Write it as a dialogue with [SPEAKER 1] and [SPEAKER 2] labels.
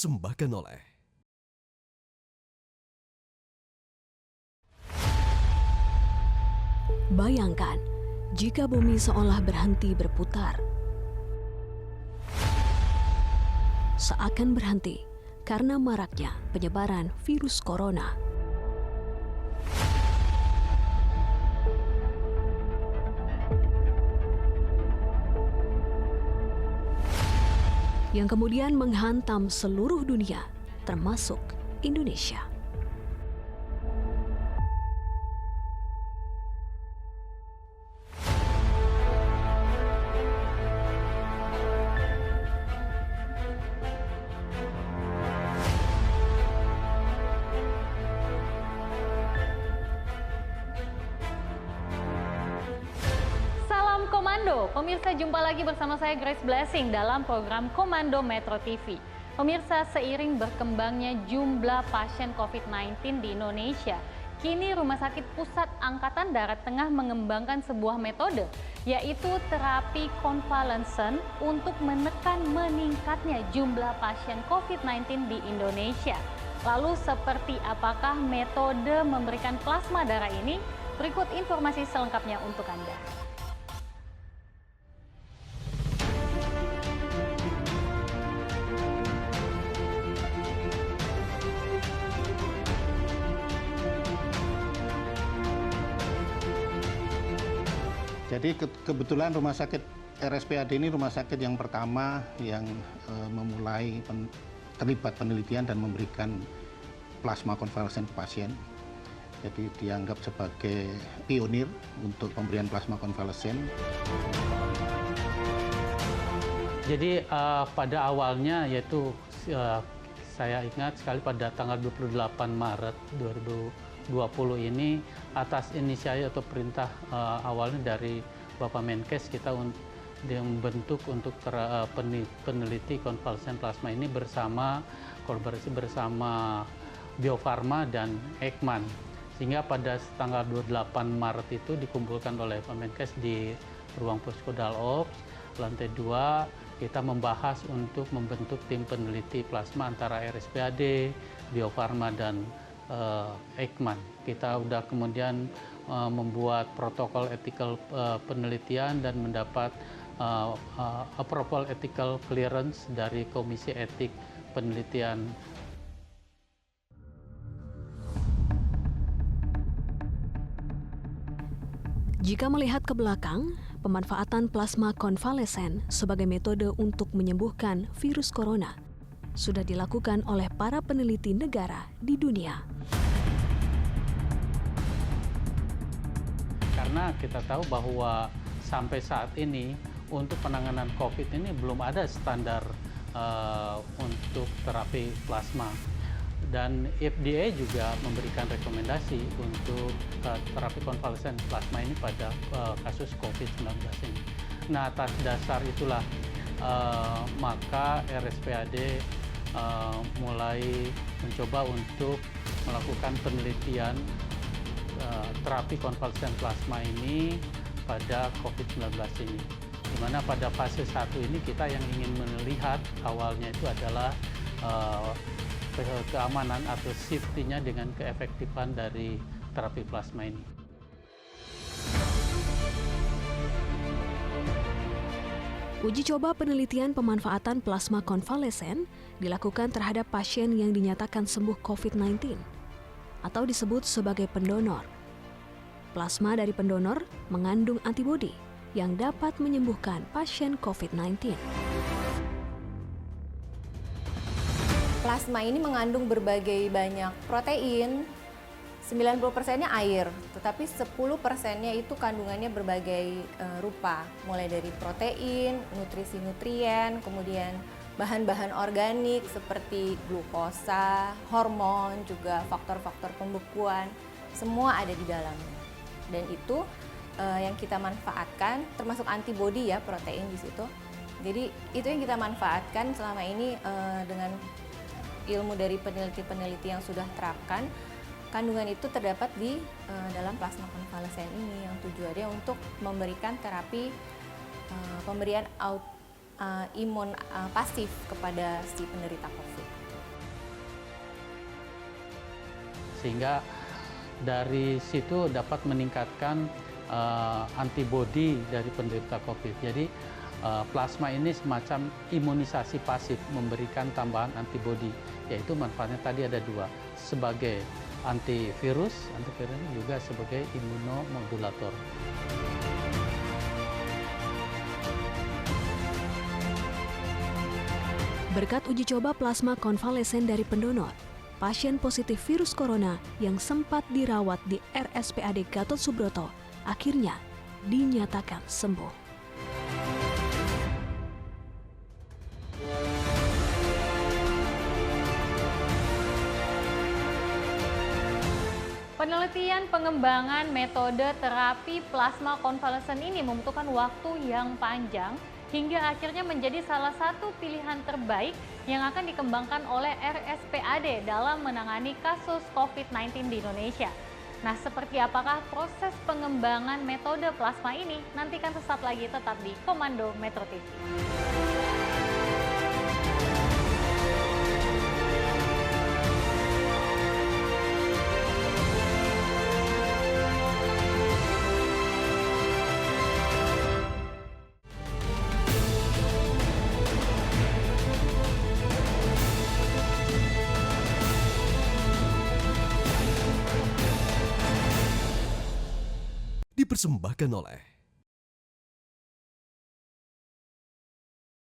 [SPEAKER 1] dipersembahkan oleh
[SPEAKER 2] Bayangkan jika bumi seolah berhenti berputar. Seakan berhenti karena maraknya penyebaran virus corona. Yang kemudian menghantam seluruh dunia, termasuk Indonesia.
[SPEAKER 3] Salam Komando, pemirsa, jumpa lagi bersama saya Grace Blessing dalam program Komando Metro TV. Pemirsa, seiring berkembangnya jumlah pasien COVID-19 di Indonesia, kini Rumah Sakit Pusat Angkatan Darat tengah mengembangkan sebuah metode, yaitu terapi konvalesen untuk menekan meningkatnya jumlah pasien COVID-19 di Indonesia. Lalu seperti apakah metode memberikan plasma darah ini? Berikut informasi selengkapnya untuk Anda.
[SPEAKER 4] Jadi kebetulan rumah sakit RSPAD ini rumah sakit yang pertama yang memulai terlibat penelitian dan memberikan plasma konvalesen ke pasien. Jadi dianggap sebagai pionir untuk pemberian plasma konvalesen.
[SPEAKER 5] Jadi pada awalnya yaitu saya ingat sekali pada tanggal 28 Maret 2020 ini atas inisiatif atau perintah awalnya dari Bapak Menkes, kita membentuk untuk peneliti konvalesen plasma ini kolaborasi bersama Bio Farma dan Eijkman, sehingga pada tanggal 28 Maret itu dikumpulkan oleh Pak Menkes di ruang Posko Dalops lantai 2. Kita membahas untuk membentuk tim peneliti plasma antara RSPAD, Bio Farma dan Eijkman. Kita sudah kemudian membuat protokol etikal penelitian dan mendapat approval ethical clearance dari Komisi Etik Penelitian.
[SPEAKER 2] Jika melihat ke belakang, pemanfaatan plasma konvalesen sebagai metode untuk menyembuhkan virus corona sudah dilakukan oleh para peneliti negara di dunia.
[SPEAKER 5] Karena kita tahu bahwa sampai saat ini untuk penanganan COVID ini belum ada standar untuk terapi plasma. Dan FDA juga memberikan rekomendasi untuk terapi konvalesen plasma ini pada kasus COVID-19 ini. Nah, atas dasar itulah maka RSPAD mulai mencoba untuk melakukan penelitian terapi konvalesen plasma ini pada COVID-19 ini. Di mana pada fase 1 ini kita yang ingin melihat awalnya itu adalah keamanan atau safety-nya dengan keefektifan dari terapi plasma ini.
[SPEAKER 2] Uji coba penelitian pemanfaatan plasma konvalesen dilakukan terhadap pasien yang dinyatakan sembuh COVID-19 atau disebut sebagai pendonor. Plasma dari pendonor mengandung antibodi yang dapat menyembuhkan pasien COVID-19.
[SPEAKER 6] Plasma ini mengandung berbagai banyak protein, 90%-nya air, tetapi 10%-nya itu kandungannya berbagai rupa, mulai dari protein, nutrisi-nutrien, kemudian bahan-bahan organik seperti glukosa, hormon, juga faktor-faktor pembekuan, semua ada di dalamnya. Dan itu yang kita manfaatkan, termasuk antibodi ya, protein di situ. Jadi itu yang kita manfaatkan selama ini dengan ilmu dari peneliti-peneliti yang sudah terapkan. Kandungan itu terdapat di dalam plasma konvalesen ini yang tujuannya untuk memberikan terapi pemberian imun pasif kepada si penderita COVID.
[SPEAKER 5] sehingga dari situ dapat meningkatkan antibodi dari penderita COVID. Jadi plasma ini semacam imunisasi pasif, memberikan tambahan antibodi, yaitu manfaatnya tadi ada dua, sebagai antivirus juga sebagai imunomodulator.
[SPEAKER 2] Berkat uji coba plasma konvalesen dari pendonor, pasien positif virus corona yang sempat dirawat di RSPAD Gatot Subroto akhirnya dinyatakan sembuh.
[SPEAKER 3] Penelitian pengembangan metode terapi plasma konvalesen ini membutuhkan waktu yang panjang hingga akhirnya menjadi salah satu pilihan terbaik yang akan dikembangkan oleh RSPAD dalam menangani kasus COVID-19 di Indonesia. Nah, seperti apakah proses pengembangan metode plasma ini? Nantikan sesaat lagi tetap di Komando Metro TV.
[SPEAKER 1] Dipersembahkan oleh